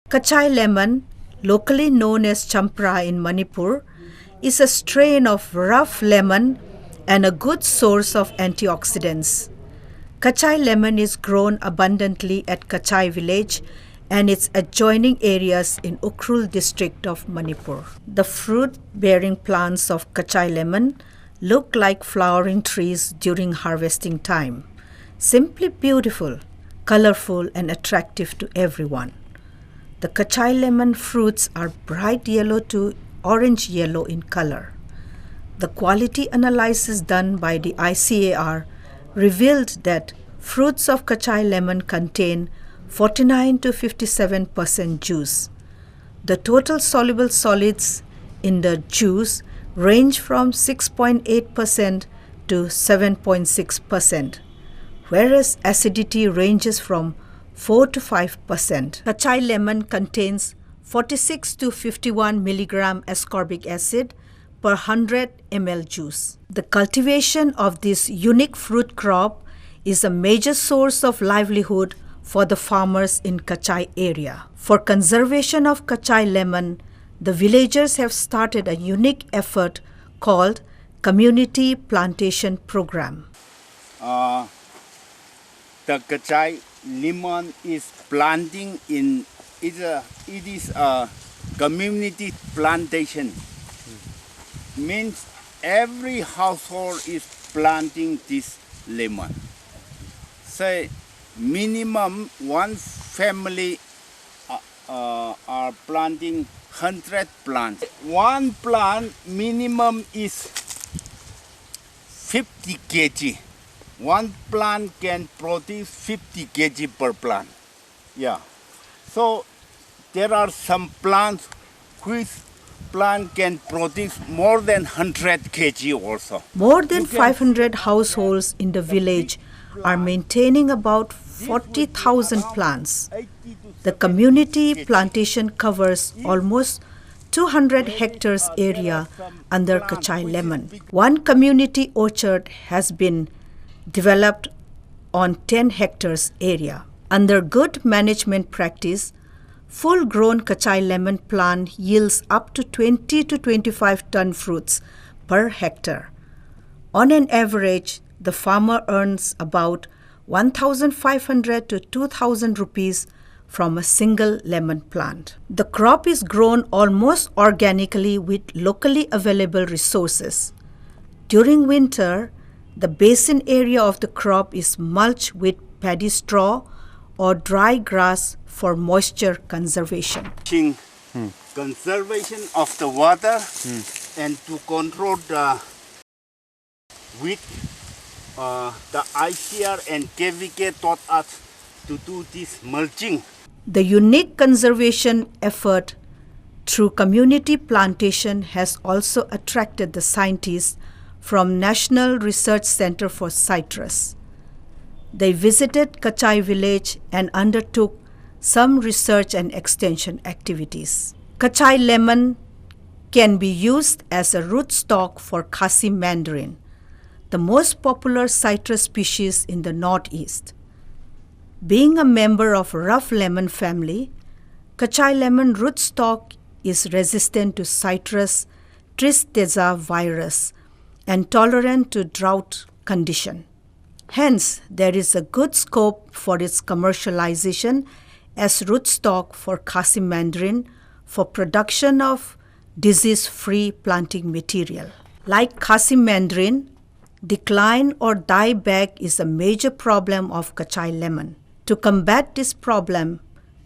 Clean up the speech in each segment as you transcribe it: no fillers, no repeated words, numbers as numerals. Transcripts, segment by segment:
Kachai lemon, locally known as champra in Manipur, is a strain of rough lemon and a good source of antioxidants. Kachai lemon is grown abundantly at Kachai village and its adjoining areas in Ukhrul district of Manipur. The fruit-bearing plants of Kachai lemon look like flowering trees during harvesting time. Simply beautiful, colorful and attractive to everyone. The Kachai lemon fruits are bright yellow to orange yellow in color. The quality analysis done by the ICAR revealed that fruits of Kachai lemon contain 49 to 57% juice. The total soluble solids in the juice range from 6.8% to 7.6%, whereas acidity ranges from 4 to 5%. Kachai lemon contains 46 to 51 milligram ascorbic acid per 100 ml juice. The cultivation of this unique fruit crop is a major source of livelihood for the farmers in Kachai area. For conservation of Kachai lemon, the villagers have started a unique effort called Community Plantation Program. The Kachai lemon is planting in it is a community plantation. Means every household is planting this lemon. Say minimum one family are planting 100 plants. One plant minimum is 50 kg. One plant can produce 50 kg per plant. Yeah. So there are some plants which plant can produce more than 100 kg also. More than 500 households in the village are maintaining about 40,000 plants. The community plantation covers almost 200 hectares area under Kachai lemon. One community orchard has been developed on 10 hectares area. Under good management practice, full-grown Kachai lemon plant yields up to 20 to 25 ton fruits per hectare. On an average, the farmer earns about 1,500 to 2,000 rupees from a single lemon plant. The crop is grown almost organically with locally available resources. During winter, the basin area of the crop is mulched with paddy straw or dry grass for moisture conservation. Conservation of the water and to control the weed, the ICR and KVK taught us to do this mulching. The unique conservation effort through community plantation has also attracted the scientists from National Research Center for Citrus. They visited Kachai village and undertook some research and extension activities. Kachai lemon can be used as a rootstock for Khasi mandarin, the most popular citrus species in the Northeast. Being a member of rough lemon family, Kachai lemon rootstock is resistant to citrus tristeza virus and tolerant to drought condition. Hence, there is a good scope for its commercialization as rootstock for Khasi mandarin for production of disease-free planting material. Like Khasi mandarin, decline or dieback is a major problem of Kachai lemon. To combat this problem,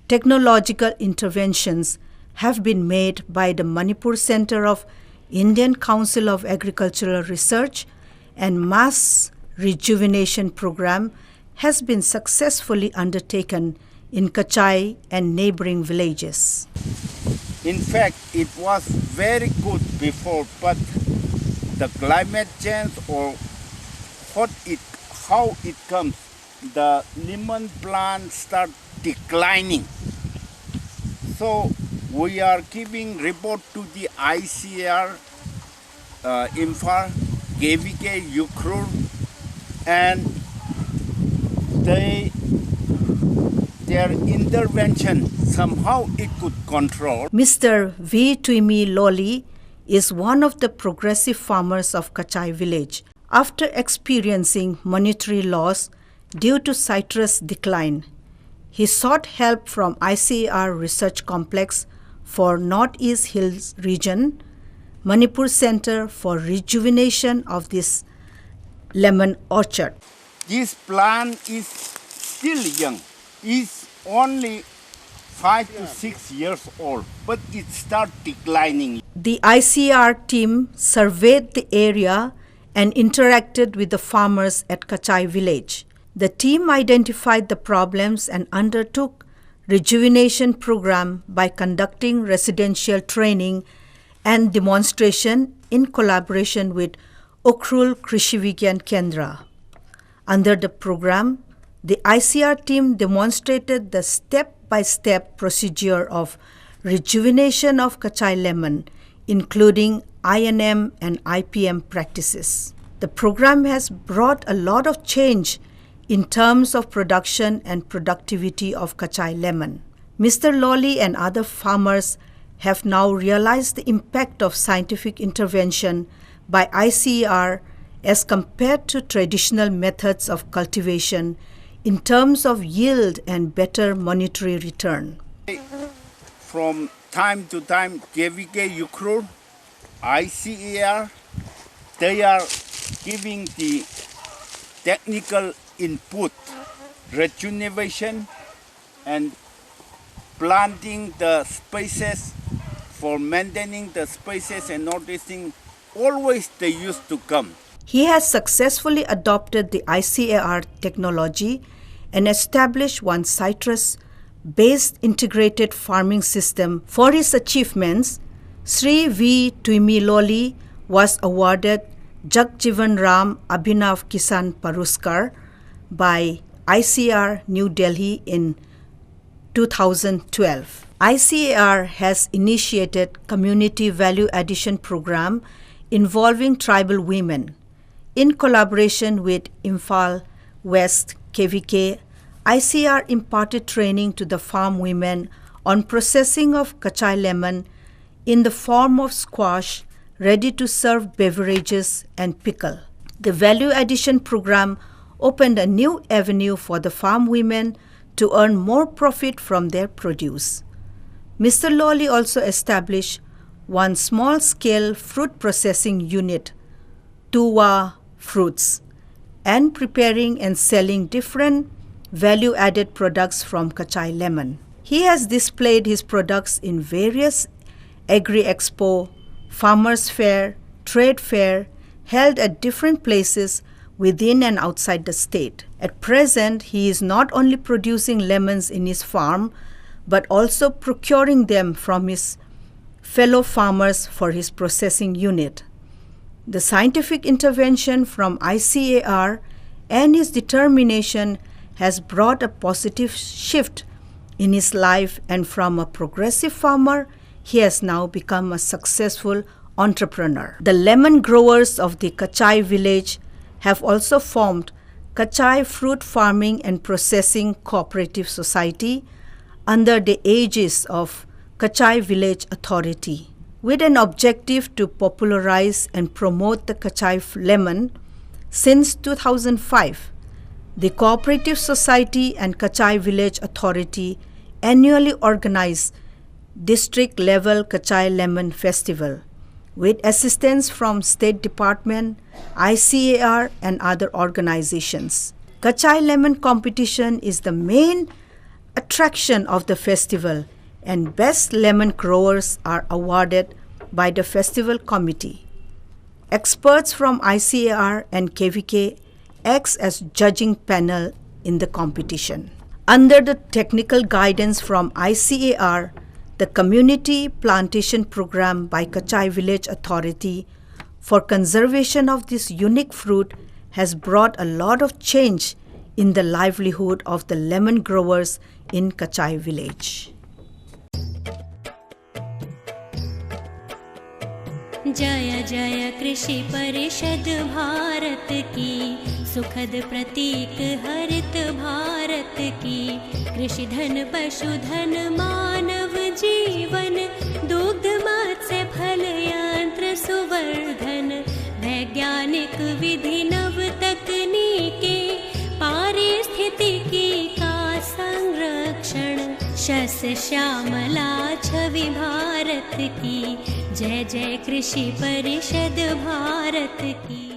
technological interventions have been made by the Manipur Center of Indian Council of Agricultural Research, and mass rejuvenation program has been successfully undertaken in Kachai and neighboring villages. In fact, it was very good before, but the climate change or how it comes, the lemon plant start declining. So we are giving report to the ICR, Imphal, KVK, Ukhrul, and they their intervention, somehow it could control. Mr. V. Tuimi Loli is one of the progressive farmers of Kachai village. After experiencing monetary loss due to citrus decline, he sought help from ICAR Research Complex for Northeast Hills region, Manipur Center for Rejuvenation of this lemon orchard. This plant is still young. It's only 5 to 6 years old, but it starts declining. The ICR team surveyed the area and interacted with the farmers at Kachai village. The team identified the problems and undertook rejuvenation program by conducting residential training and demonstration in collaboration with Ukhrul Krishi Vigyan Kendra. Under the program, the ICR team demonstrated the step-by-step procedure of rejuvenation of Kachai lemon, including INM and IPM practices. The program has brought a lot of change in terms of production and productivity of Kachai lemon. Mr. Loli and other farmers have now realized the impact of scientific intervention by ICAR as compared to traditional methods of cultivation in terms of yield and better monetary return. From time to time, KVK Ukhrul, ICAR, they are giving the technical input, rejuvenation, and planting the spaces, for maintaining the spaces and all these things. Always they used to come. He has successfully adopted the ICAR technology and established one citrus-based integrated farming system. For his achievements, Sri V. Tuimi Loli was awarded Jagjivan Ram Abhinav Kisan Puruskar by ICAR New Delhi in 2012. ICAR has initiated community value addition program involving tribal women. In collaboration with Imphal West KVK, ICAR imparted training to the farm women on processing of Kachai lemon in the form of squash, ready-to-serve beverages, and pickle. The value addition program opened a new avenue for the farm women to earn more profit from their produce. Mr. Loli also established one small-scale fruit processing unit, Tuwa Fruits, and preparing and selling different value-added products from Kachai lemon. He has displayed his products in various Agri-Expo, Farmers Fair, Trade Fair, held at different places within and outside the state. At present, he is not only producing lemons in his farm, but also procuring them from his fellow farmers for his processing unit. The scientific intervention from ICAR and his determination has brought a positive shift in his life, and from a progressive farmer, he has now become a successful entrepreneur. The lemon growers of the Kachai village have also formed Kachai Fruit Farming and Processing Cooperative Society under the aegis of Kachai Village Authority. With an objective to popularize and promote the Kachai lemon, since 2005, the Cooperative Society and Kachai Village Authority annually organize district-level Kachai Lemon Festival with assistance from State Department, ICAR, and other organizations. Kachai Lemon competition is the main attraction of the festival, and best lemon growers are awarded by the festival committee. Experts from ICAR and KVK acts as judging panel in the competition. Under the technical guidance from ICAR, the Community Plantation Program by Kachai Village Authority for conservation of this unique fruit has brought a lot of change in the livelihood of the lemon growers in Kachai village. जय जय कृषि परिषद भारत की सुखद प्रतीक हरित भारत की कृषि धन पशुधन मानव जीवन दुग्ध मत्स्य फल यंत्र सुवर्धन वैज्ञानिक विधि नव तकनीके पारिस्थितिकी का संरक्षण शस्य श्यामला छवि भारत की जय जय कृषि परिषद भारत की।